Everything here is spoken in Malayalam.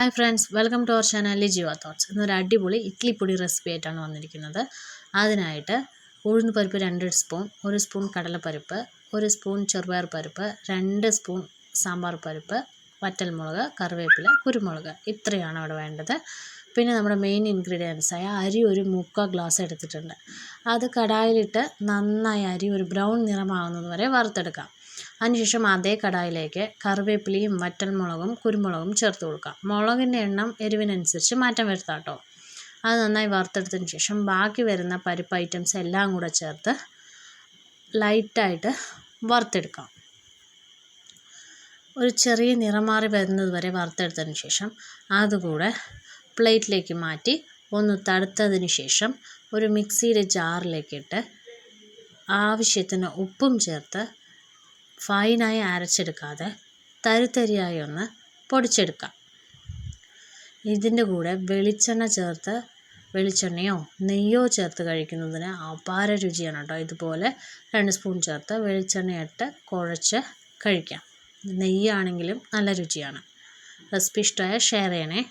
Hi friends, welcome to our channel Jiva Thoughts. ഇന്നൊരു അടിപൊളി ഇഡ്ലിപ്പൊടി റെസിപ്പി ആയിട്ടാണ് വന്നിരിക്കുന്നത്. അതിനായിട്ട് ഉഴുന്ന് പരിപ്പ് 2 സ്പൂൺ, 1 സ്പൂൺ കടലപ്പരിപ്പ്, 1 സ്പൂൺ ചെറുപയർ പരിപ്പ്, 2 സ്പൂൺ സാമ്പാർ പരിപ്പ്, വറ്റൽമുളക്, കറിവേപ്പില, കുരുമുളക്, ഇത്രയാണ് അവിടെ വേണ്ടത്. പിന്നെ നമ്മുടെ മെയിൻ ഇൻഗ്രീഡിയൻസായ അരി ഒരു 3/4 ഗ്ലാസ് എടുത്തിട്ടുണ്ട്. അത് കടായിലിട്ട് നന്നായി അരി ഒരു ബ്രൗൺ നിറമാകുന്നത് വരെ വറുത്തെടുക്കാം. അതിനുശേഷം അതേ കടായിലേക്ക് കറിവേപ്പിലയും വറ്റൽമുളകും കുരുമുളകും ചേർത്ത് കൊടുക്കാം. മുളകിൻ്റെ എണ്ണം എരിവിനനുസരിച്ച് മാറ്റം വരുത്താം കേട്ടോ. അത് നന്നായി വറുത്തെടുത്തതിന് ശേഷം ബാക്കി വരുന്ന പരിപ്പ് ഐറ്റംസ് എല്ലാം കൂടെ ചേർത്ത് ലൈറ്റായിട്ട് വറുത്തെടുക്കാം. ഒരു ചെറിയ നിറം മാറി വരുന്നത് വരെ വറുത്തെടുത്തതിന് ശേഷം അതുകൂടെ പ്ലേറ്റിലേക്ക് മാറ്റി ഒന്ന് തണുത്തതിന് ശേഷം ഒരു മിക്സിയുടെ ജാറിലേക്കിട്ട് ആവശ്യത്തിന് ഉപ്പും ചേർത്ത് ഫൈനായി അരച്ചെടുക്കാതെ തരിതരിയായി ഒന്ന് പൊടിച്ചെടുക്കാം. ഇതിൻ്റെ കൂടെ വെളിച്ചെണ്ണയോ നെയ്യോ ചേർത്ത് കഴിക്കുന്നതിന് അപാര രുചിയാണ് കേട്ടോ. ഇതുപോലെ 2 സ്പൂൺ ചേർത്ത് വെളിച്ചെണ്ണയിട്ട് കുഴച്ച് കഴിക്കാം. നെയ്യാണെങ്കിലും നല്ല രുചിയാണ്. റെസിപ്പി ഇഷ്ടമായ ഷെയർ ചെയ്യണേ.